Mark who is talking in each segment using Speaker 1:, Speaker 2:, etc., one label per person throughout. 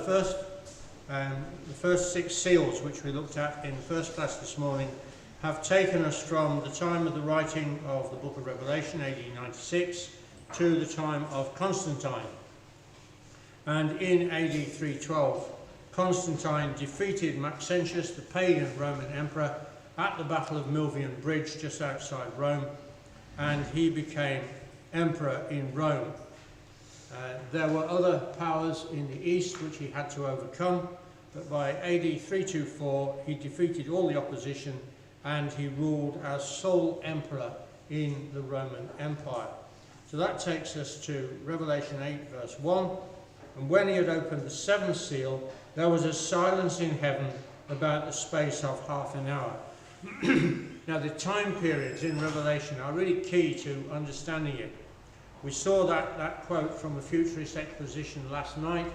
Speaker 1: the first 6 seals, which we looked at in the first class this morning, have taken us from the time of the writing of the book of Revelation, AD 96, to the time of Constantine. And in AD 312, Constantine defeated Maxentius, the pagan Roman emperor, at the Battle of Milvian Bridge, just outside Rome, and he became emperor in Rome. There were other powers in the east which he had to overcome, but by AD 324 he defeated all the opposition and he ruled as sole emperor in the Roman Empire. So that takes us to Revelation 8 verse 1. And when he had opened the 7th seal, there was a silence in heaven about the space of half an hour. Now the time periods in Revelation are really key to understanding it. We saw that quote from a futurist exposition last night.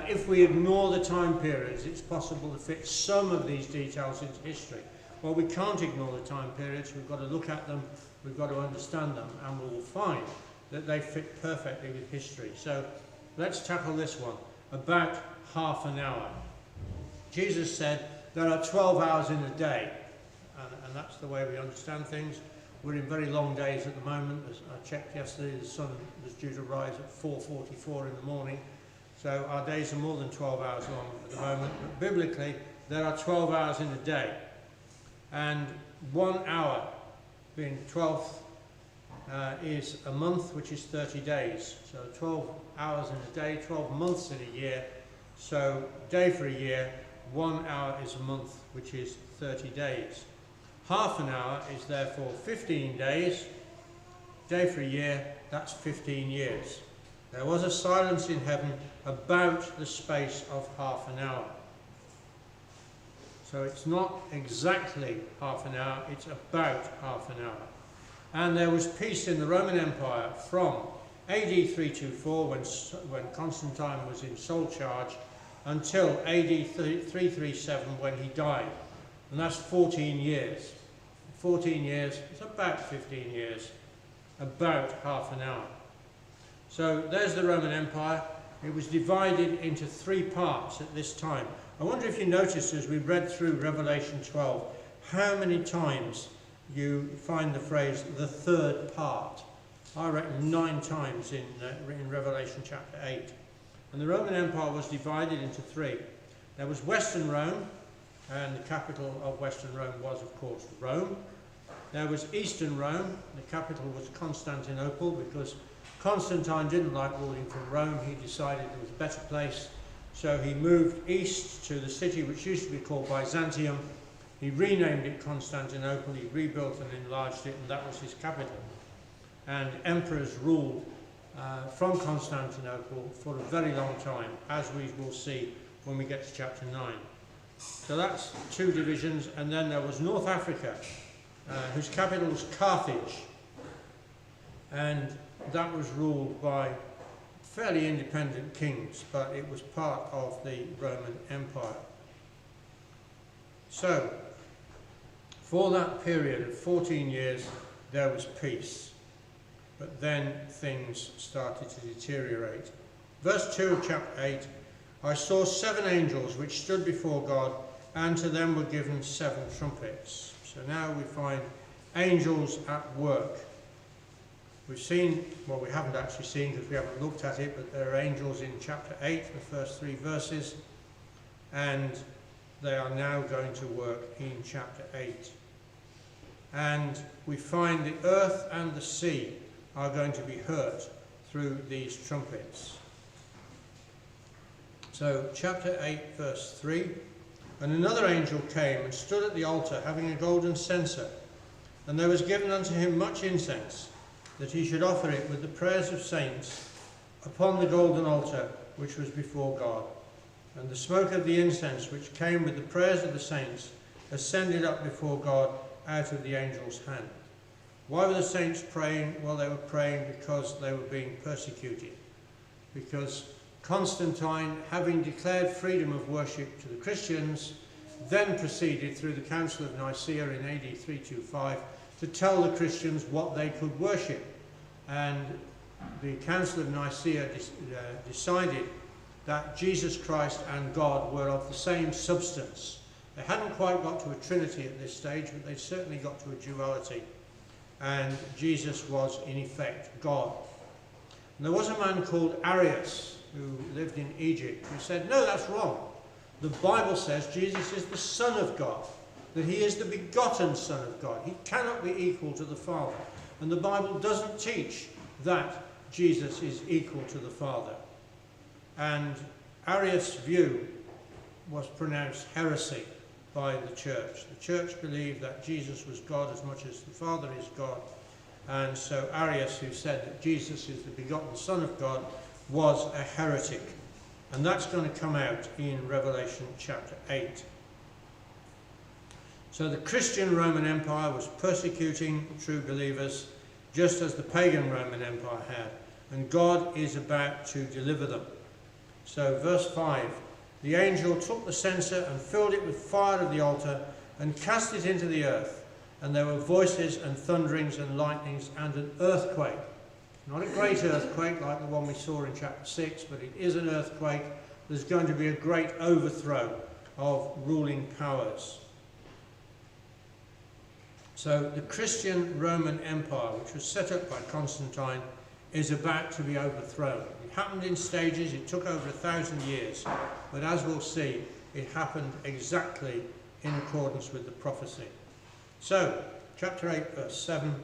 Speaker 1: If we ignore the time periods, it's possible to fit some of these details into history. Well, we can't ignore the time periods. We've got to look at them, we've got to understand them, and we will find that they fit perfectly with history. So let's tackle this one, about half an hour. Jesus said there are 12 hours in a day, and that's the way we understand things. We're in very long days at the moment. As I checked yesterday, the sun was due to rise at 4:44 in the morning. So our days are more than 12 hours long at the moment. But biblically, there are 12 hours in a day. And 1 hour, being 12th, is a month, which is 30 days. So 12 hours in a day, 12 months in a year. So day for a year, 1 hour is a month, which is 30 days. Half an hour is therefore 15 days. Day for a year, that's 15 years. There was a silence in heaven about the space of half an hour. So it's not exactly half an hour, it's about half an hour. And there was peace in the Roman Empire from AD 324, when Constantine was in sole charge, until AD 337, when he died. And that's 14 years. 14 years, it's about 15 years, about half an hour. So there's the Roman Empire. It was divided into 3 parts at this time. I wonder if you noticed as we read through Revelation 12, how many times you find the phrase, the third part. I reckon 9 times in Revelation chapter 8. And the Roman Empire was divided into 3. There was Western Rome, and the capital of Western Rome was, of course, Rome. There was Eastern Rome. The capital was Constantinople, because Constantine didn't like ruling from Rome. He decided there was a better place. So he moved east to the city which used to be called Byzantium. He renamed it Constantinople. He rebuilt and enlarged it, and that was his capital. And emperors ruled from Constantinople for a very long time, as we will see when we get to chapter 9. So that's 2 divisions. And then there was North Africa, whose capital was Carthage, and that was ruled by fairly independent kings, but it was part of the Roman Empire. So for that period of 14 years there was peace, but then things started to deteriorate. Verse 2 of chapter 8, I saw 7 angels which stood before God, and to them were given 7 trumpets. So now we find angels at work. We've seen, well, we haven't actually seen because we haven't looked at it, but there are angels in chapter 8, the first 3 verses, and they are now going to work in chapter 8. And we find the earth and the sea are going to be hurt through these trumpets. So chapter 8 verse 3, and another angel came and stood at the altar having a golden censer, and there was given unto him much incense, that he should offer it with the prayers of saints upon the golden altar which was before God. And the smoke of the incense which came with the prayers of the saints ascended up before God out of the angel's hand. Why were the saints praying? Well, they were praying because they were being persecuted. Because Constantine, having declared freedom of worship to the Christians, then proceeded through the Council of Nicaea in AD 325 to tell the Christians what they could worship. And the Council of Nicaea decided that Jesus Christ and God were of the same substance. They hadn't quite got to a trinity at this stage, but they certainly got to a duality. And Jesus was, in effect, God. And there was a man called Arius, who lived in Egypt, who said, no, that's wrong. The Bible says Jesus is the Son of God, that he is the begotten Son of God. He cannot be equal to the Father. And the Bible doesn't teach that Jesus is equal to the Father. And Arius' view was pronounced heresy by the church. The church believed that Jesus was God as much as the Father is God. And so Arius, who said that Jesus is the begotten Son of God, was a heretic. And that's going to come out in Revelation chapter 8. So the Christian Roman Empire was persecuting true believers, just as the pagan Roman Empire had. And God is about to deliver them. So verse 5, the angel took the censer and filled it with fire of the altar and cast it into the earth. And there were voices and thunderings and lightnings and an earthquake. Not a great earthquake like the one we saw in chapter 6, but it is an earthquake. There's going to be a great overthrow of ruling powers. So the Christian Roman Empire, which was set up by Constantine, is about to be overthrown. It happened in stages. It took over 1,000 years. But as we'll see, it happened exactly in accordance with the prophecy. So, chapter 8, verse 7,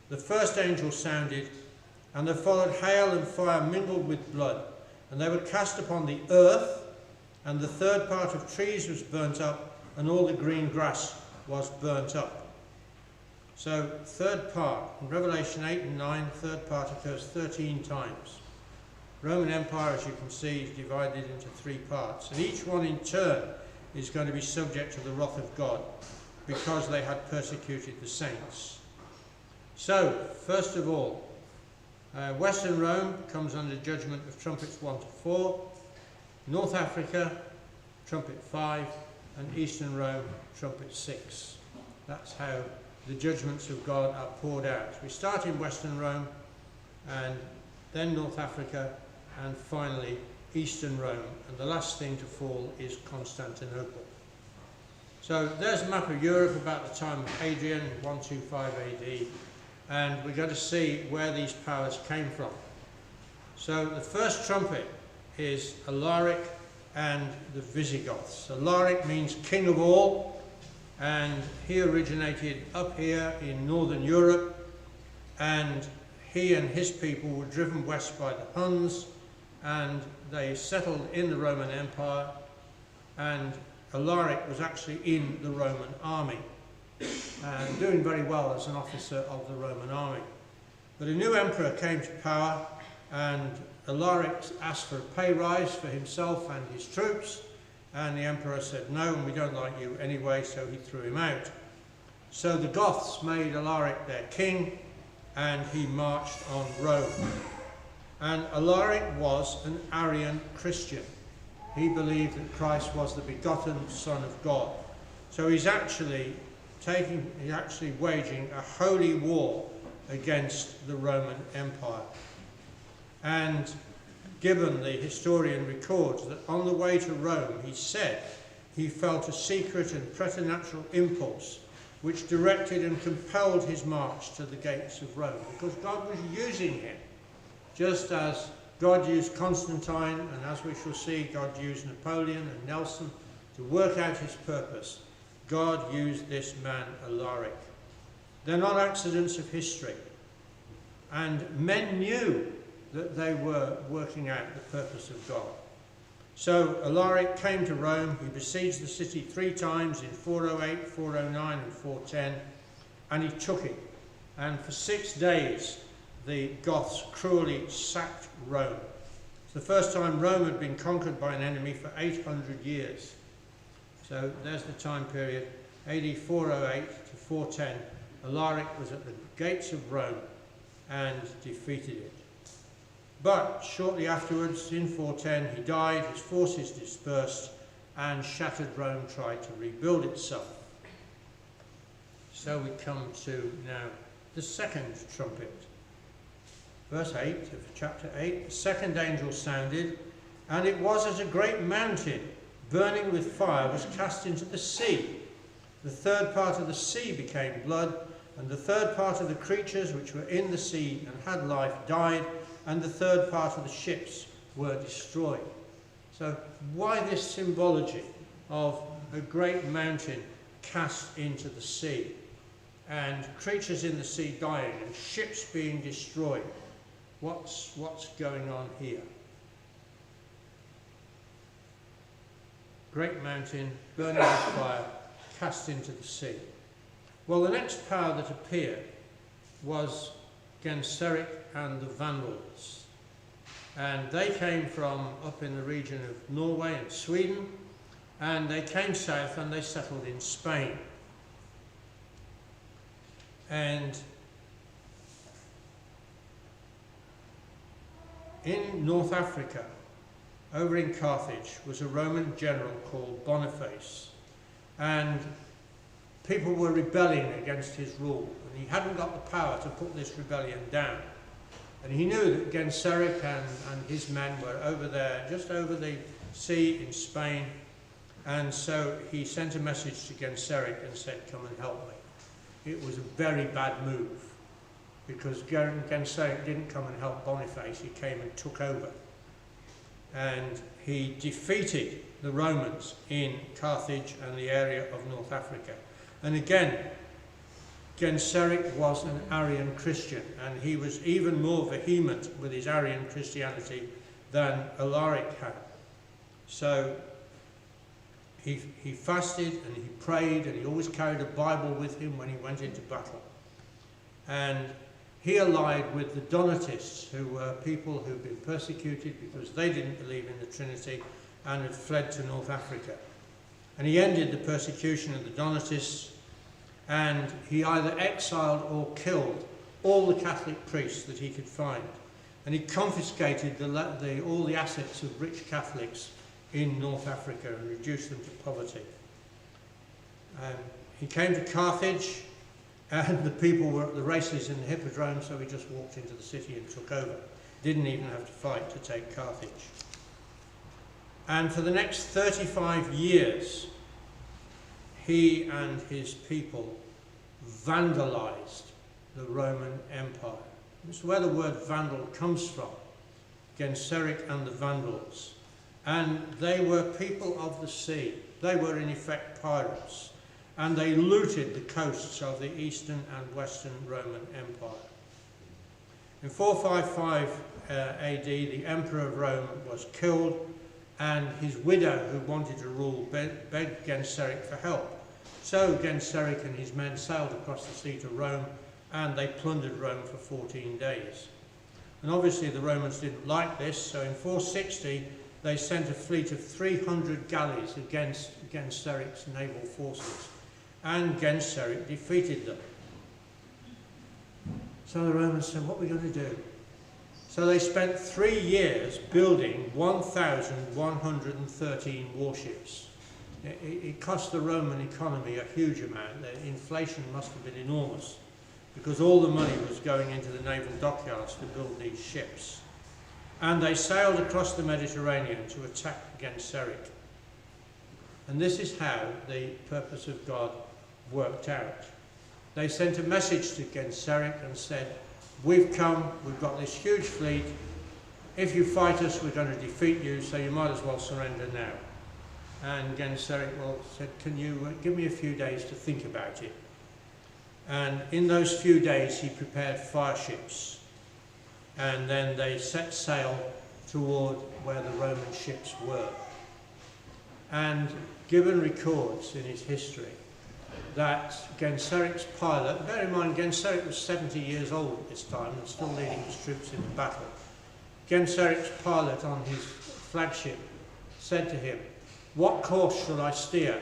Speaker 1: the first angel sounded, and there followed hail and fire mingled with blood, and they were cast upon the earth, and the third part of trees was burnt up, and all the green grass was burnt up. So, third part, in Revelation 8 and 9, third part occurs 13 times. Roman Empire, as you can see, is divided into 3 parts, and each one in turn is going to be subject to the wrath of God, because they had persecuted the saints. So, first of all, Western Rome comes under judgment of trumpets 1 to 4, North Africa, trumpet 5, and Eastern Rome, trumpet 6. That's how the judgments of God are poured out. We start in Western Rome, and then North Africa, and finally Eastern Rome. And the last thing to fall is Constantinople. So there's a map of Europe about the time of Hadrian, 125 AD, and we're going to see where these powers came from. So the first trumpet is Alaric and the Visigoths. Alaric means king of all, and he originated up here in northern Europe, and he and his people were driven west by the Huns, and they settled in the Roman Empire, and Alaric was actually in the Roman army and doing very well as an officer of the Roman army. But a new emperor came to power, and Alaric asked for a pay rise for himself and his troops, and the emperor said no, and we don't like you anyway, so he threw him out. So the Goths made Alaric their king, and he marched on Rome. And Alaric was an Arian Christian. He believed that Christ was the begotten Son of God. So he's actually waging a holy war against the Roman Empire. And Gibbon, the historian, records that on the way to Rome, he said he felt a secret and preternatural impulse which directed and compelled his march to the gates of Rome, because God was using him, just as God used Constantine, and as we shall see, God used Napoleon and Nelson to work out his purpose. God used this man, Alaric. They're not accidents of history. And men knew that they were working out the purpose of God. So Alaric came to Rome. He besieged the city 3 times in 408, 409 and 410, and he took it. And for 6 days the Goths cruelly sacked Rome. It's the first time Rome had been conquered by an enemy for 800 years. So there's the time period, AD 408 to 410. Alaric was at the gates of Rome and defeated it. But shortly afterwards, in 410, he died, his forces dispersed, and shattered Rome tried to rebuild itself. So we come to now the second trumpet. Verse 8 of chapter 8, the second angel sounded, And it was as a great mountain, burning with fire, was cast into the sea. The third part of the sea became blood, and the third part of the creatures which were in the sea and had life died, and the third part of the ships were destroyed. So why this symbology of a great mountain cast into the sea, and creatures in the sea dying, and ships being destroyed? What's going on here? Great mountain, burning with fire, cast into the sea. Well, the next power that appeared was Genseric and the Vandals. And they came from up in the region of Norway and Sweden, and they came south and they settled in Spain. And in North Africa, over in Carthage, was a Roman general called Boniface. And people were rebelling against his rule, and he hadn't got the power to put this rebellion down. And he knew that Genseric and his men were over there, just over the sea in Spain, and so he sent a message to Genseric and said, come and help me. It was a very bad move, because Genseric didn't come and help Boniface, he came and took over. And he defeated the Romans in Carthage and the area of North Africa. And again, Genseric was an Arian Christian, and he was even more vehement with his Arian Christianity than Alaric had. So he fasted and he prayed, and he always carried a Bible with him when he went into battle. And he allied with the Donatists, who were people who'd been persecuted because they didn't believe in the Trinity and had fled to North Africa. And he ended the persecution of the Donatists, and he either exiled or killed all the Catholic priests that he could find. And he confiscated all the assets of rich Catholics in North Africa and reduced them to poverty. He came to Carthage, and the people were at the races in the hippodrome, so he just walked into the city and took over. Didn't even have to fight to take Carthage. And for the next 35 years, he and his people vandalized the Roman Empire. That's where the word Vandal comes from, Genseric and the Vandals. And they were people of the sea. They were in effect pirates. And they looted the coasts of the Eastern and Western Roman Empire. In 455 AD, the Emperor of Rome was killed, and his widow, who wanted to rule, begged Genseric for help. So Genseric and his men sailed across the sea to Rome, and they plundered Rome for 14 days. And obviously the Romans didn't like this, so in 460 they sent a fleet of 300 galleys against Genseric's naval forces. And Genseric defeated them. So the Romans said, what are we going to do? So they spent 3 years building 1,113 warships. It cost the Roman economy a huge amount. The inflation must have been enormous, because all the money was going into the naval dockyards to build these ships. And they sailed across the Mediterranean to attack Genseric. And this is how the purpose of God worked out. They sent a message to Genseric and said, we've come, we've got this huge fleet, if you fight us we're going to defeat you, so you might as well surrender now. And Genseric said, can you give me a few days to think about it? And in those few days he prepared fire ships, and then they set sail toward where the Roman ships were. And Gibbon records in his history that Genseric's pilot, bear in mind Genseric was 70 years old at this time and still leading his troops into battle. Genseric's pilot on his flagship said to him, what course shall I steer?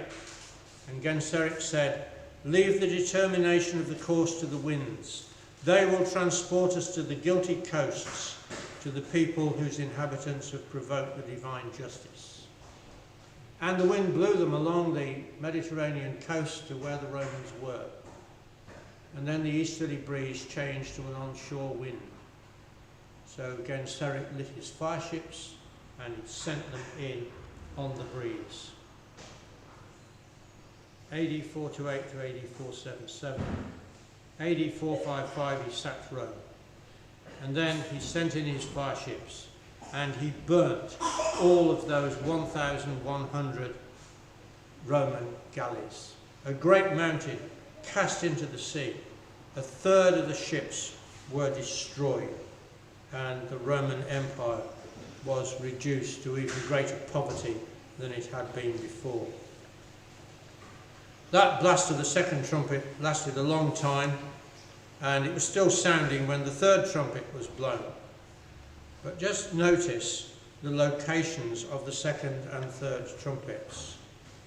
Speaker 1: And Genseric said, leave the determination of the course to the winds. They will transport us to the guilty coasts, to the people whose inhabitants have provoked the divine justice. And the wind blew them along the Mediterranean coast to where the Romans were. And then the easterly breeze changed to an onshore wind. So Genseric lit his fire ships, and he sent them in on the breeze. AD 428 to AD 477. AD 455 he sacked Rome. And then he sent in his fire ships and he burnt all of those 1,100 Roman galleys. A great mountain cast into the sea. A third of the ships were destroyed, and the Roman Empire was reduced to even greater poverty than it had been before. That blast of the second trumpet lasted a long time, and it was still sounding when the third trumpet was blown. But just notice the locations of the second and third trumpets.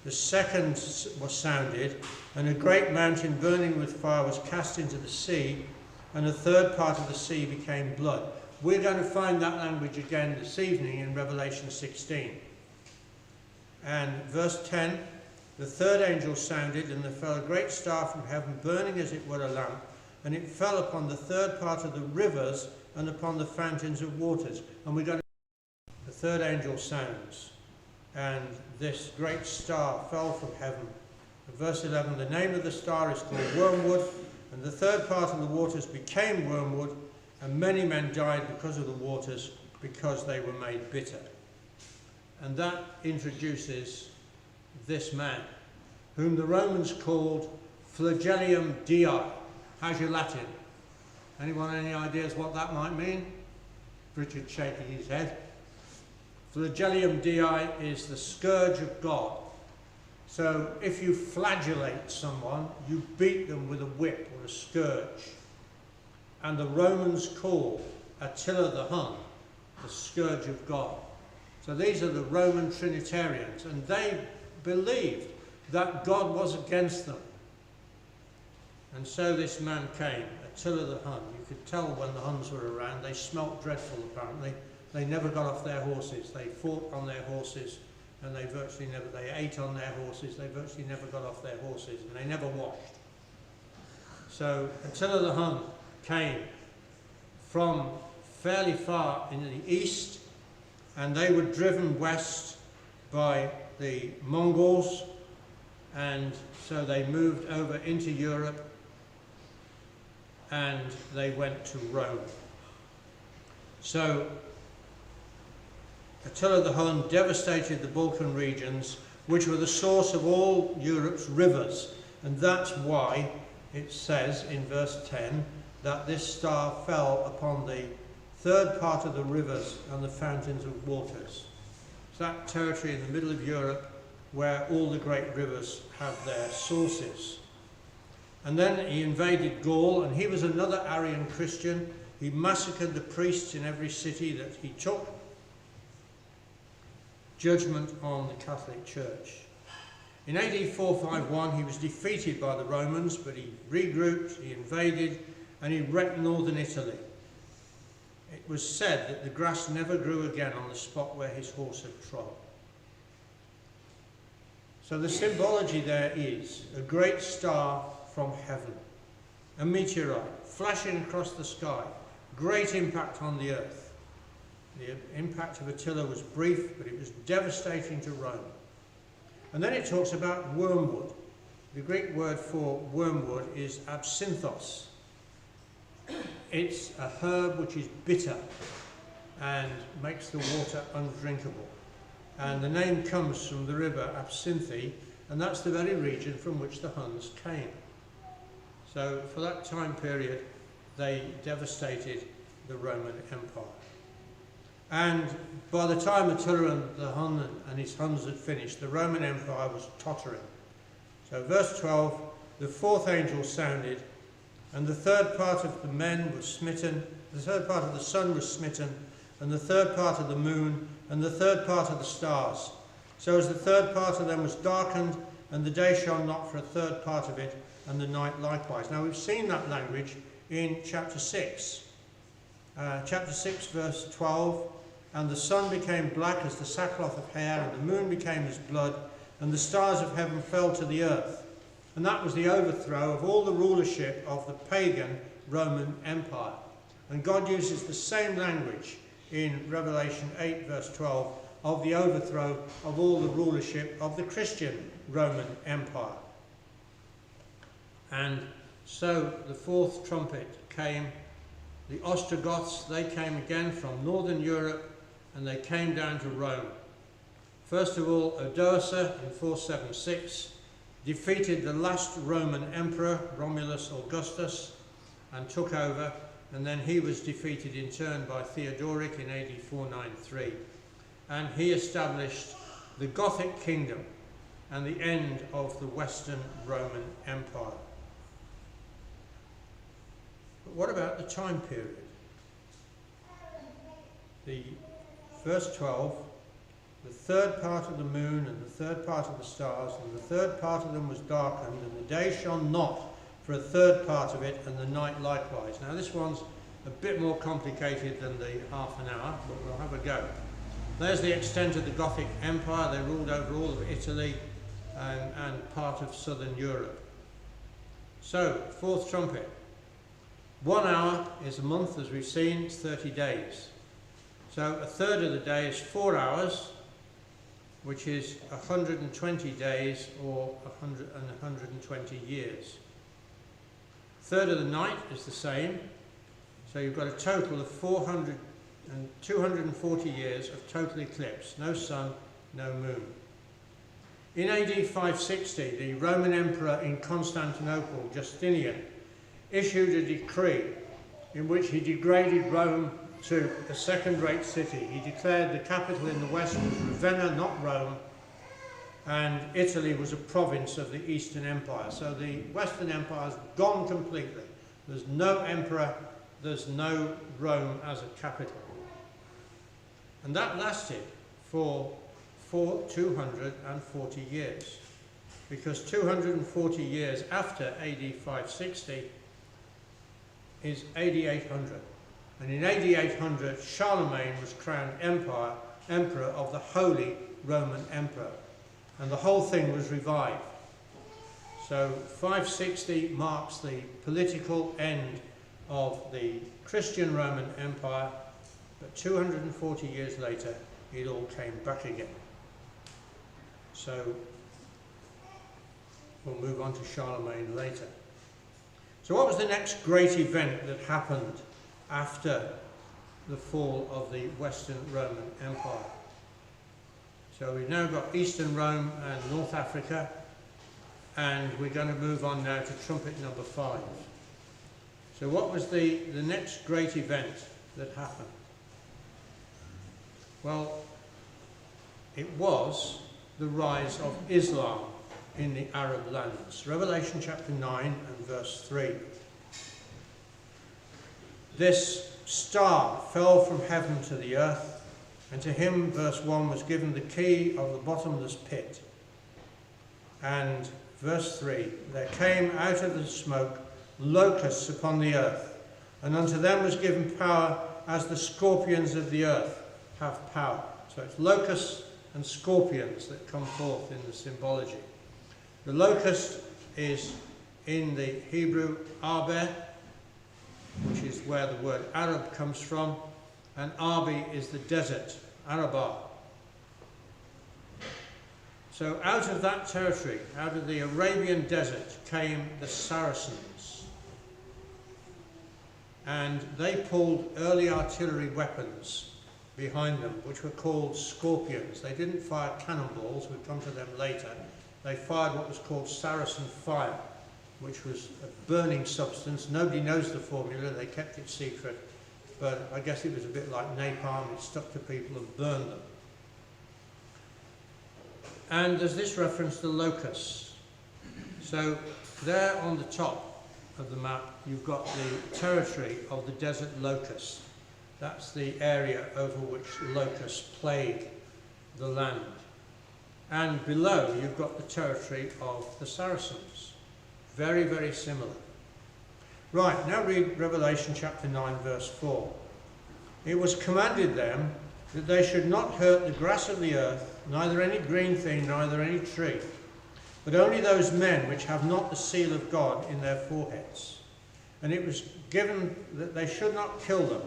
Speaker 1: The second was sounded, and a great mountain burning with fire was cast into the sea, and a third part of the sea became blood. We're going to find that language again this evening in Revelation 16. And verse 10, the third angel sounded, and there fell a great star from heaven, burning as it were a lamp, and it fell upon the third part of the rivers and upon the fountains of waters. And we're going to... The third angel sounds, and this great star fell from heaven. In verse 11, the name of the star is called Wormwood, and the third part of the waters became wormwood, and many men died because of the waters, because they were made bitter. And that introduces this man, whom the Romans called Flagellum Dii. How's your Latin? Anyone any ideas what that might mean? Richard shaking his head. Flagellum Dii is the scourge of God. So if you flagellate someone, you beat them with a whip or a scourge. And the Romans called Attila the Hun the scourge of God. So these are the Roman Trinitarians, and they believed that God was against them. And so this man came, Attila the Hun. You could tell when the Huns were around. They smelt dreadful, apparently. They never got off their horses. They fought on their horses, and they virtually never, they ate on their horses. They virtually never got off their horses, and they never washed. So Attila the Hun came from fairly far in the east, and they were driven west by the Mongols, and so they moved over into Europe, and they went to Rome. So Attila the Hun devastated the Balkan regions, which were the source of all Europe's rivers, and that's why it says in verse 10 that this star fell upon the third part of the rivers and the fountains of waters. It's that territory in the middle of Europe where all the great rivers have their sources. And then he invaded Gaul, and he was another Arian Christian. He massacred the priests in every city that he took. Judgment on the Catholic Church. In AD 451 he was defeated by the Romans, but he regrouped, he invaded, and he wrecked northern Italy. It was said that the grass never grew again on the spot where his horse had trod. So the symbology there is a great star from heaven, a meteorite flashing across the sky, great impact on the earth. The impact of Attila was brief, but it was devastating to Rome. And then it talks about wormwood. The Greek word for wormwood is absinthos. It's a herb which is bitter and makes the water undrinkable. And the name comes from the river Absinthe, and that's the very region from which the Huns came. So for that time period, they devastated the Roman Empire. And by the time Attila and the Hun and his Huns had finished, the Roman Empire was tottering. So verse 12, the fourth angel sounded, and the third part of the men was smitten, the third part of the sun was smitten, and the third part of the moon, and the third part of the stars. So as the third part of them was darkened, and the day shone not for a third part of it, and the night likewise. Now we've seen that language in chapter 6. Chapter 6 verse 12, and the sun became black as the sackcloth of hair, and the moon became as blood, and the stars of heaven fell to the earth. And that was the overthrow of all the rulership of the pagan Roman Empire. And God uses the same language in Revelation 8 verse 12 of the overthrow of all the rulership of the Christian Roman Empire. And so the fourth trumpet came. The Ostrogoths, they came again from northern Europe, and they came down to Rome. First of all, Odoacer in 476 defeated the last Roman emperor, Romulus Augustus, and took over, and then he was defeated in turn by Theodoric in AD 493. And he established the Gothic kingdom and the end of the Western Roman Empire. But what about the time period? The verse 12, the third part of the moon and the third part of the stars, and the third part of them was darkened, and the day shone not for a third part of it, and the night likewise. Now this one's a bit more complicated than the half an hour, but we'll have a go. There's the extent of the Gothic Empire. They ruled over all of Italy and part of southern Europe. So, fourth trumpet. 1 hour is a month, as we've seen, it's 30 days. So a third of the day is 4 hours, which is 120 days or 120 years. Third of the night is the same, so you've got a total of 240 years of total eclipse, no sun, no moon. In AD 560, the Roman Emperor in Constantinople, Justinian, issued a decree in which he degraded Rome to a second-rate city. He declared the capital in the west was Ravenna, not Rome, and Italy was a province of the Eastern Empire. So the Western Empire has gone completely. There's no emperor, there's no Rome as a capital. And that lasted for 240 years, because 240 years after AD 560 is AD 800. And in AD 800, Charlemagne was crowned emperor of the Holy Roman Emperor. And the whole thing was revived. So 560 marks the political end of the Christian Roman Empire, but 240 years later, it all came back again. So we'll move on to Charlemagne later. So what was the next great event that happened after the fall of the Western Roman Empire? So we've now got Eastern Rome and North Africa, and we're going to move on now to trumpet number 5. So what was the next great event that happened? Well, it was the rise of Islam in the Arab lands. Revelation chapter 9 and verse 3. This star fell from heaven to the earth, and to him, verse 1, was given the key of the bottomless pit. And verse 3, there came out of the smoke locusts upon the earth, and unto them was given power as the scorpions of the earth have power. So it's locusts and scorpions that come forth in the symbology. The locust is in the Hebrew arbe, which is where the word Arab comes from, and Arbi is the desert, Arabah. So out of that territory, out of the Arabian desert, came the Saracens. And they pulled early artillery weapons behind them, which were called scorpions. They didn't fire cannonballs, we'll come to them later. They fired what was called Saracen fire, which was a burning substance. Nobody knows the formula, they kept it secret, but I guess it was a bit like napalm. It stuck to people and burned them. And there's this reference to locusts. So there on the top of the map, you've got the territory of the desert locust. That's the area over which locusts plague the land. And below, you've got the territory of the Saracens. Very, very similar. Right, now read Revelation chapter 9, verse 4. It was commanded them that they should not hurt the grass of the earth, neither any green thing, neither any tree, but only those men which have not the seal of God in their foreheads. And it was given that they should not kill them,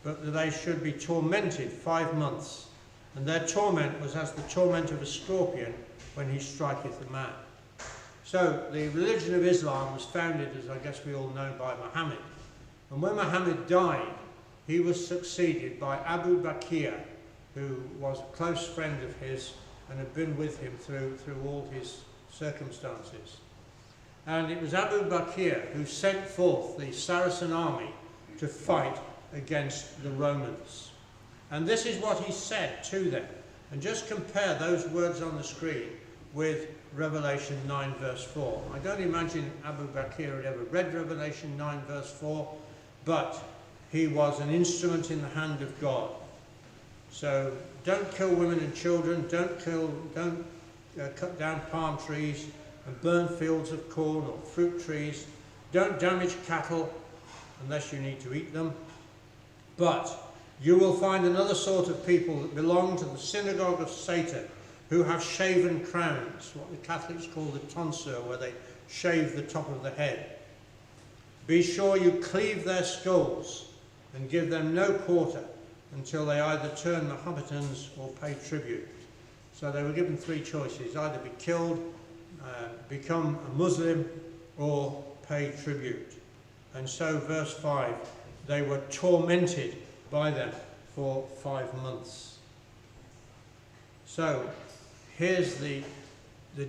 Speaker 1: but that they should be tormented 5 months, and their torment was as the torment of a scorpion when he striketh a man. So the religion of Islam was founded, as I guess we all know, by Muhammad. And when Muhammad died, he was succeeded by Abu Bakr, who was a close friend of his and had been with him through all his circumstances. And it was Abu Bakr who sent forth the Saracen army to fight against the Romans. And this is what he said to them. And just compare those words on the screen with Revelation 9 verse 4. I don't imagine Abu Bakr had ever read Revelation 9 verse 4, but he was an instrument in the hand of God. So don't kill women and children, don't cut down palm trees and burn fields of corn or fruit trees. Don't damage cattle unless you need to eat them. But you will find another sort of people that belong to the synagogue of Satan, who have shaven crowns, what the Catholics call the tonsure, where they shave the top of the head. Be sure you cleave their skulls and give them no quarter until they either turn Mohammedans or pay tribute. So they were given three choices: either be killed, become a Muslim, or pay tribute. And so, verse 5, they were tormented by them for 5 months. So, here's the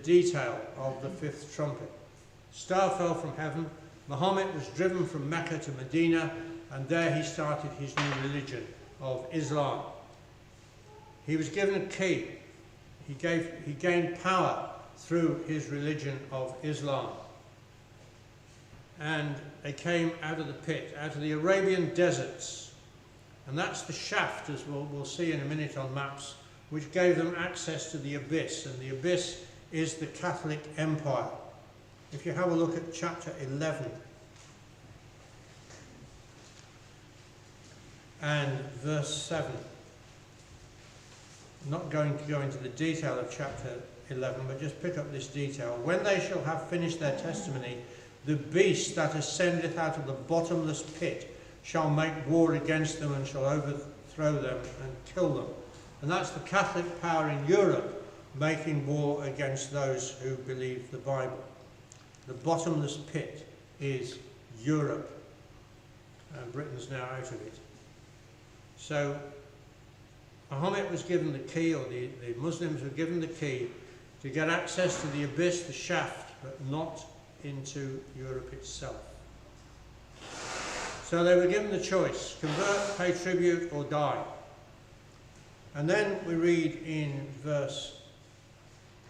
Speaker 1: detail of the fifth trumpet. Star fell from heaven. Muhammad was driven from Mecca to Medina, and there he started his new religion of Islam. He was given a key. He gained power through his religion of Islam. And they came out of the pit, out of the Arabian deserts. And that's the shaft, as we'll see in a minute on maps, which gave them access to the abyss. And the abyss is the Catholic Empire. If you have a look at chapter 11 and verse 7. I'm not going to go into the detail of chapter 11, but just pick up this detail. When they shall have finished their testimony, the beast that ascendeth out of the bottomless pit shall make war against them and shall overthrow them and kill them. And that's the Catholic power in Europe making war against those who believe the Bible. The bottomless pit is Europe, and Britain's now out of it. So Muhammad was given the key, or the Muslims were given the key to get access to the abyss, the shaft, but not into Europe itself. So they were given the choice: convert, pay tribute, or die. And then we read in verse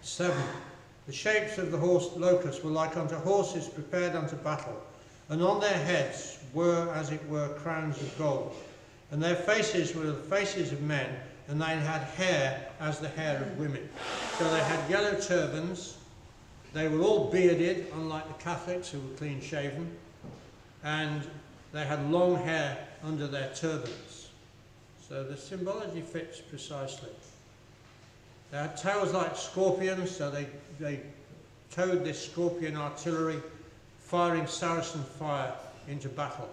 Speaker 1: 7, the shapes of the locusts were like unto horses prepared unto battle, and on their heads were, as it were, crowns of gold. And their faces were the faces of men, and they had hair as the hair of women. So they had yellow turbans. They were all bearded, unlike the Catholics who were clean shaven, and they had long hair under their turbans. So the symbology fits precisely. They had tails like scorpions, so they towed this scorpion artillery, firing Saracen fire into battle.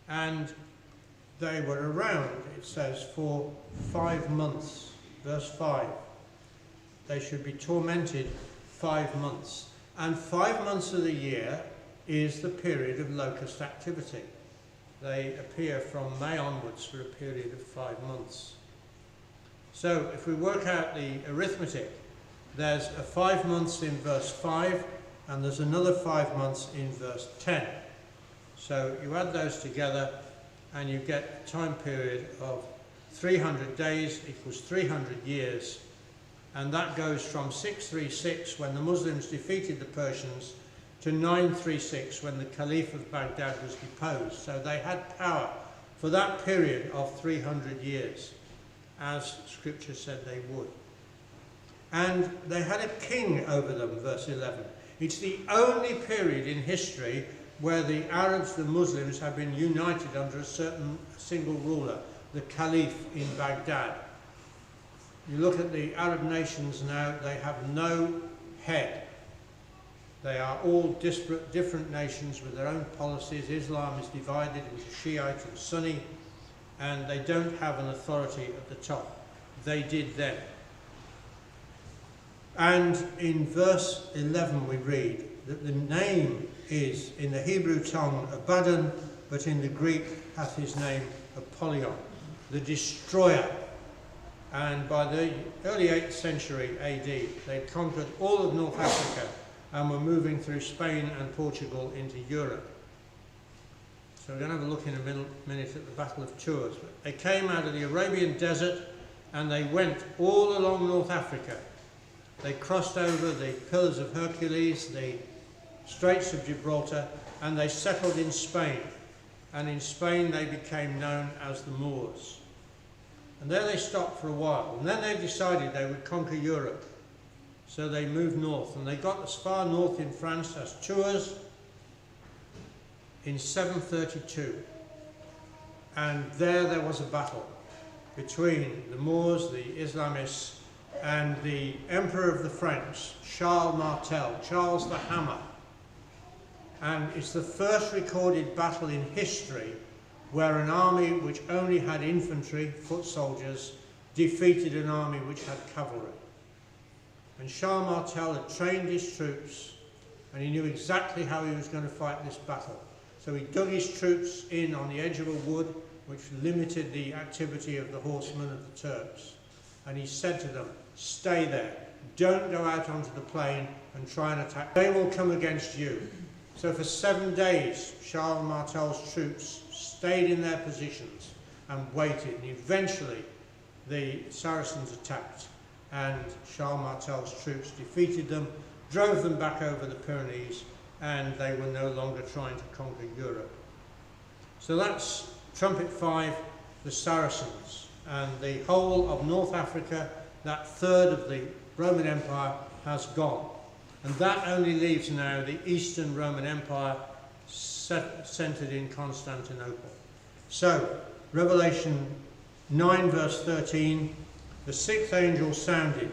Speaker 1: And they were around, it says, for 5 months. Verse 5. They should be tormented 5 months. And 5 months of the year is the period of locust activity. They appear from May onwards for a period of 5 months. So if we work out the arithmetic, there's a 5 months in verse 5, and there's another 5 months in verse 10. So you add those together, and you get a time period of 300 days equals 300 years. And that goes from 636, when the Muslims defeated the Persians, to 936, when the Caliph of Baghdad was deposed. So they had power for that period of 300 years, as Scripture said they would. And they had a king over them, verse 11. It's the only period in history where the Arabs, the Muslims, have been united under a certain single ruler, the Caliph in Baghdad. You look at the Arab nations now, they have no head. They are all disparate, different nations with their own policies. Islam is divided into Shiite and Sunni, and they don't have an authority at the top. they did then. And in verse 11 we read that the name is in the Hebrew tongue Abaddon, but in the Greek hath his name Apollyon, the destroyer. And by the early 8th century AD, they conquered all of North Africa and were moving through Spain and Portugal into Europe. So we're going to have a look in a minute at the Battle of Tours. But they came out of the Arabian desert and they went all along North Africa. They crossed over the Pillars of Hercules, the Straits of Gibraltar, and they settled in Spain. And in Spain they became known as the Moors. And there they stopped for a while, and then they decided they would conquer Europe. So they moved north, and they got as far north in France as Tours in 732. And there was a battle between the Moors, the Islamists, and the Emperor of the French, Charles Martel, Charles the Hammer. And it's the first recorded battle in history where an army which only had infantry, foot soldiers, defeated an army which had cavalry. And Charles Martel had trained his troops, and he knew exactly how he was going to fight this battle. So he dug his troops in on the edge of a wood, which limited the activity of the horsemen of the Turks. And he said to them, stay there, don't go out onto the plain and try and attack. They will come against you. So for 7 days, Charles Martel's troops stayed in their positions and waited, and eventually the Saracens attacked, and Charles Martel's troops defeated them, drove them back over the Pyrenees, and they were no longer trying to conquer Europe. So that's Trumpet 5, the Saracens, and the whole of North Africa, that third of the Roman Empire, has gone. And that only leaves now the Eastern Roman Empire centered in Constantinople. So, Revelation 9 verse 13, the sixth angel sounded,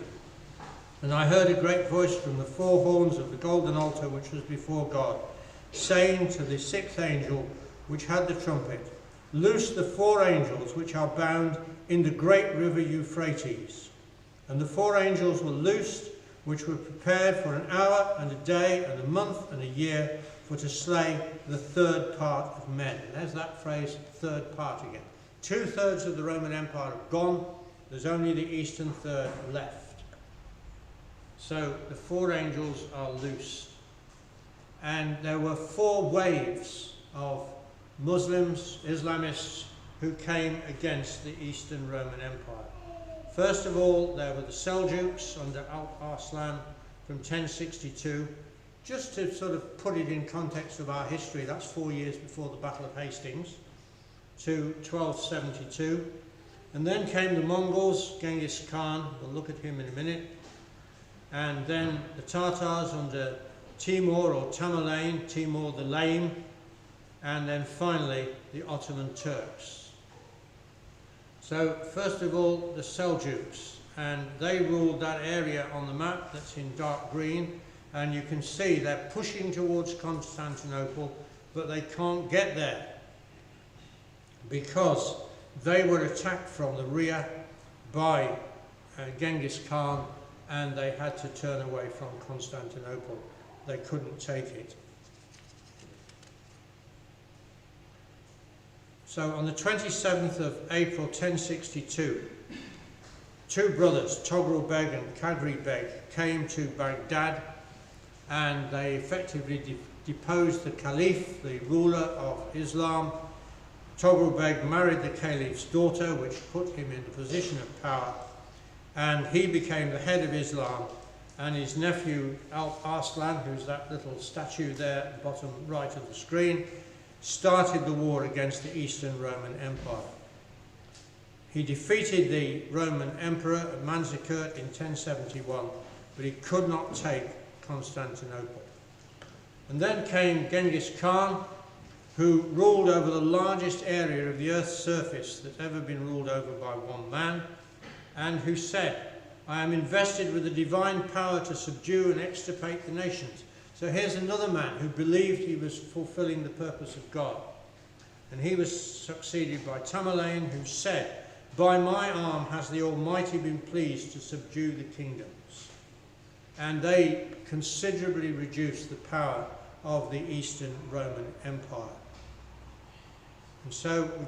Speaker 1: and I heard a great voice from the four horns of the golden altar which was before God, saying to the sixth angel which had the trumpet, loose the four angels which are bound in the great river Euphrates. And the four angels were loosed, which were prepared for an hour and a day and a month and a year, for to slay the third part of men. And there's that phrase, third part again. 2/3 of the Roman Empire have gone. There's only the eastern third left. So the four angels are loosed. And there were 4 waves of Muslims, Islamists, who came against the Eastern Roman Empire. First of all, there were the Seljuks under Arslan from 1062. Just to sort of put it in context of our history, that's 4 years before the Battle of Hastings, to 1272. And then came the Mongols, Genghis Khan, we'll look at him in a minute. And then the Tartars under Timur or Tamerlane, Timur the Lame. And then finally the Ottoman Turks. So first of all, the Seljuks, and they ruled that area on the map that's in dark green, and you can see they're pushing towards Constantinople, but they can't get there because they were attacked from the rear by Genghis Khan, and they had to turn away from Constantinople. They couldn't take it. So on the 27th of April 1062, 2 brothers, Toghrul Beg and Kadri Beg, came to Baghdad, and they effectively deposed the Caliph, the ruler of Islam. Toghrul Beg married the Caliph's daughter, which put him in a position of power, and he became the head of Islam, and his nephew Arslan, who's that little statue there at the bottom right of the screen, started the war against the Eastern Roman Empire. He defeated the Roman Emperor at Manzikert in 1071, but he could not take Constantinople. And then came Genghis Khan, who ruled over the largest area of the earth's surface that's ever been ruled over by one man, and who said, I am invested with the divine power to subdue and extirpate the nations. So here's another man who believed he was fulfilling the purpose of God. And he was succeeded by Tamerlane, who said, By my arm has the Almighty been pleased to subdue the kingdoms. And they considerably reduced the power of the Eastern Roman Empire. And so we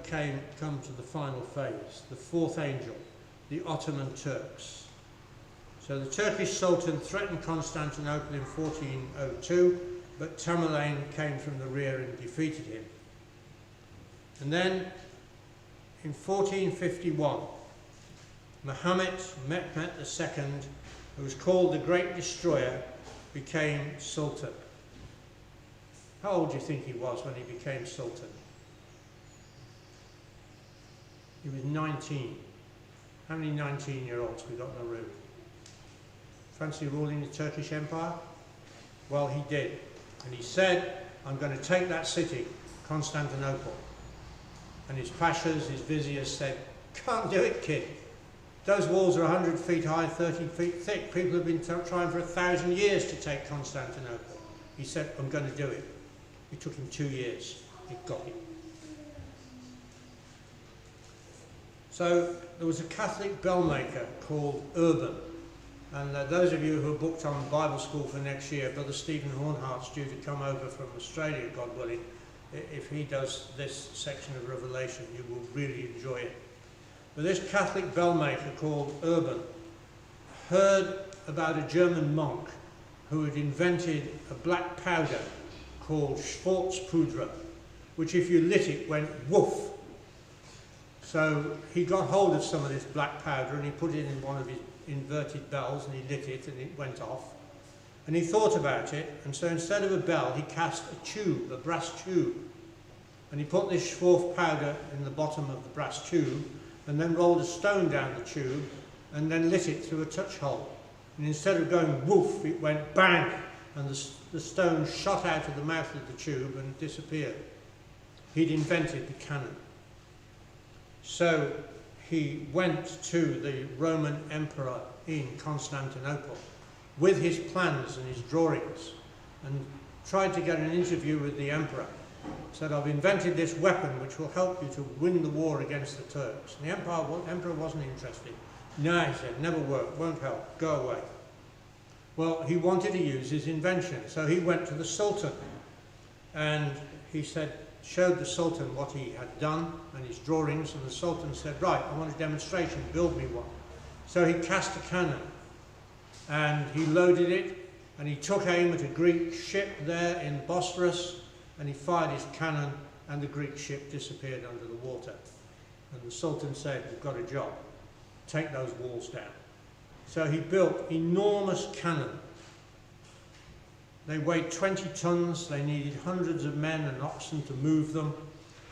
Speaker 1: come to the final phase, the fourth angel, the Ottoman Turks. So the Turkish Sultan threatened Constantinople in 1402, but Tamerlane came from the rear and defeated him. And then in 1451, Mehmet II, who was called the Great Destroyer, became Sultan. How old do you think he was when he became Sultan? He was 19. How many 19-year-olds we got in the room? Fancy ruling the Turkish Empire? Well, he did. And he said, I'm going to take that city, Constantinople. And his pashas, his viziers said, can't do it, kid. Those walls are 100 feet high, 30 feet thick. People have been trying for 1,000 years to take Constantinople. He said, I'm going to do it. It took him 2 years. He got it. So there was a Catholic bellmaker called Urban. And those of you who are booked on Bible school for next year, Brother Stephen Hornhart's due to come over from Australia, God willing. If he does this section of Revelation, you will really enjoy it. But this Catholic bellmaker called Urban heard about a German monk who had invented a black powder called Schwarzpudra, which if you lit it went woof. So he got hold of some of this black powder and he put it in one of his inverted bells and he lit it and it went off. And he thought about it, and so instead of a bell he cast a tube, a brass tube, and he put this Schwarz powder in the bottom of the brass tube and then rolled a stone down the tube and then lit it through a touch hole. And instead of going woof, it went bang, and the stone shot out of the mouth of the tube and disappeared. He'd invented the cannon. So he went to the Roman emperor in Constantinople with his plans and his drawings and tried to get an interview with the emperor. Said, I've invented this weapon which will help you to win the war against the Turks. And the emperor wasn't interested. No, he said, never work, won't help, go away. Well, he wanted to use his invention, so he went to the Sultan and he said, showed the Sultan what he had done and his drawings, and the Sultan said, right, I want a demonstration, build me one. So he cast a cannon and he loaded it and he took aim at a Greek ship there in Bosphorus and he fired his cannon and the Greek ship disappeared under the water. And the Sultan said, we've got a job, take those walls down. So he built enormous cannon. They weighed 20 tons, they needed hundreds of men and oxen to move them,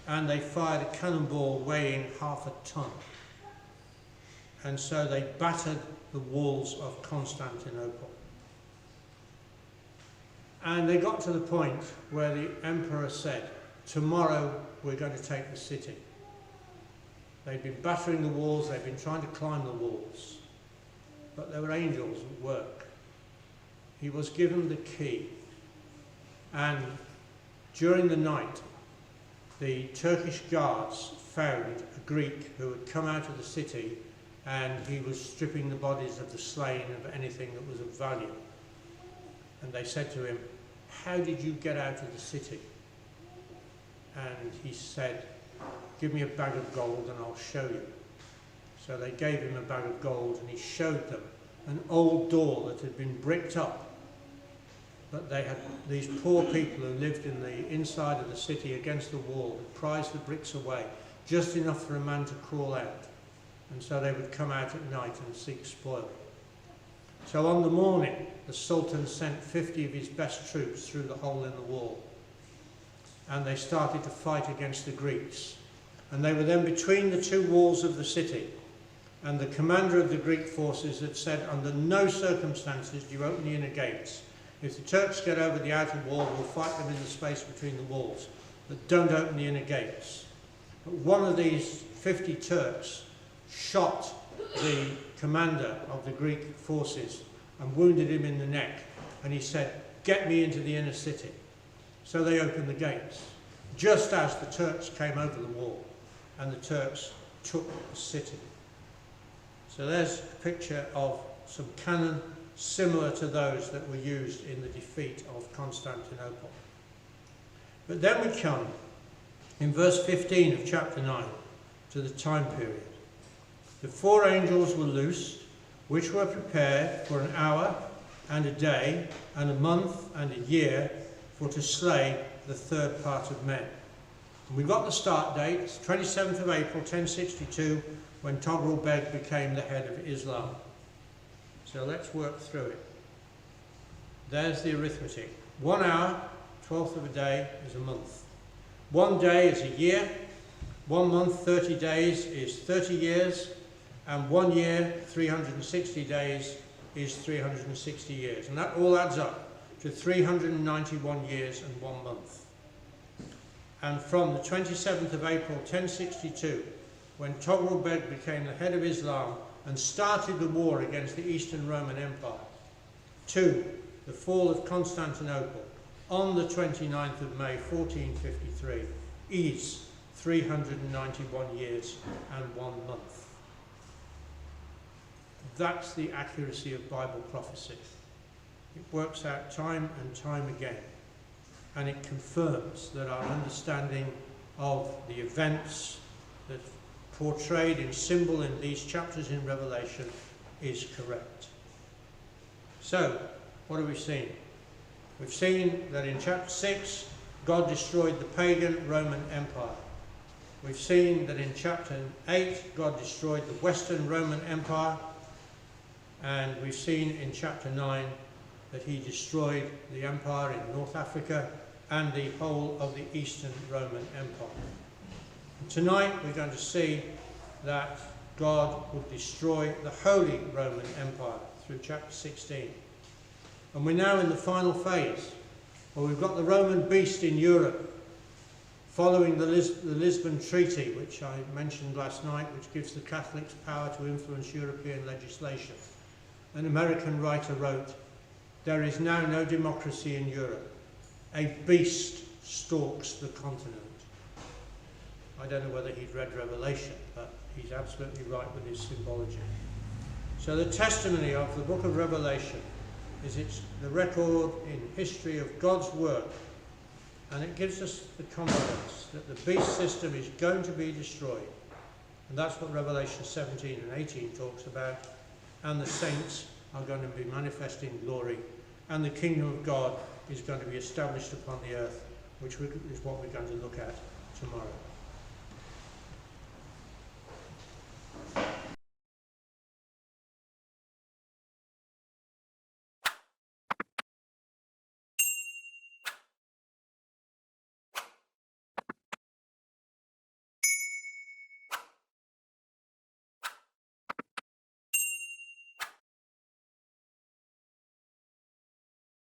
Speaker 1: and they fired a cannonball weighing half a ton. And so they battered the walls of Constantinople. And they got to the point where the emperor said, tomorrow we're going to take the city. They'd been battering the walls, they'd been trying to climb the walls, but there were angels at work. He was given the key, and during the night the Turkish guards found a Greek who had come out of the city and he was stripping the bodies of the slain of anything that was of value. And they said to him, how did you get out of the city? And he said, give me a bag of gold and I'll show you. So they gave him a bag of gold and he showed them an old door that had been bricked up. But they had these poor people who lived in the inside of the city against the wall, had prized the bricks away, just enough for a man to crawl out. And so they would come out at night and seek spoil. So on the morning, the Sultan sent 50 of his best troops through the hole in the wall. And they started to fight against the Greeks. And they were then between the two walls of the city. And the commander of the Greek forces had said, under no circumstances do you open the inner gates. If the Turks get over the outer wall, we'll fight them in the space between the walls. But don't open the inner gates. But one of these 50 Turks shot the commander of the Greek forces and wounded him in the neck. And he said, get me into the inner city. So they opened the gates, just as the Turks came over the wall. And the Turks took the city. So there's a picture of some cannon similar to those that were used in the defeat of Constantinople. But then we come, in verse 15 of chapter 9, to the time period. The 4 angels were loosed, which were prepared for an hour and a day and a month and a year for to slay the 3rd part of men. And we've got the start date, it's 27th of April 1062, when Toghrul Beg became the head of Islam. So let's work through it. There's the arithmetic. 1 hour, 12th of a day, is a month. 1 day is a year. 1 month, 30 days, is 30 years. And 1 year, 360 days, is 360 years. And that all adds up to 391 years and 1 month. And from the 27th of April 1062, when Toghrul Beg became the head of Islam and started the war against the Eastern Roman Empire, to the fall of Constantinople on the 29th of May 1453, is 391 years and 1 month. That's the accuracy of Bible prophecy. It works out time and time again, and it confirms that our understanding of the events that are portrayed in symbol in these chapters in Revelation is correct. So, what have we seen? We've seen that in chapter 6, God destroyed the pagan Roman Empire. We've seen that in chapter 8, God destroyed the Western Roman Empire. And we've seen in chapter 9 that he destroyed the empire in North Africa and the whole of the Eastern Roman Empire. And tonight we're going to see that God would destroy the Holy Roman Empire through chapter 16. And we're now in the final phase, where we've got the Roman beast in Europe, following the Lisbon Treaty, which I mentioned last night, which gives the Catholics power to influence European legislation. An American writer wrote, "There is now no democracy in Europe. A beast stalks the continent." I don't know whether he'd read Revelation, but he's absolutely right with his symbology. So the testimony of the book of Revelation is it's the record in history of God's work, and it gives us the confidence that the beast system is going to be destroyed. And that's what Revelation 17 and 18 talks about. And the saints are going to be manifest in glory, and the kingdom of God is going to be established upon the earth, which is what we're going to look at tomorrow.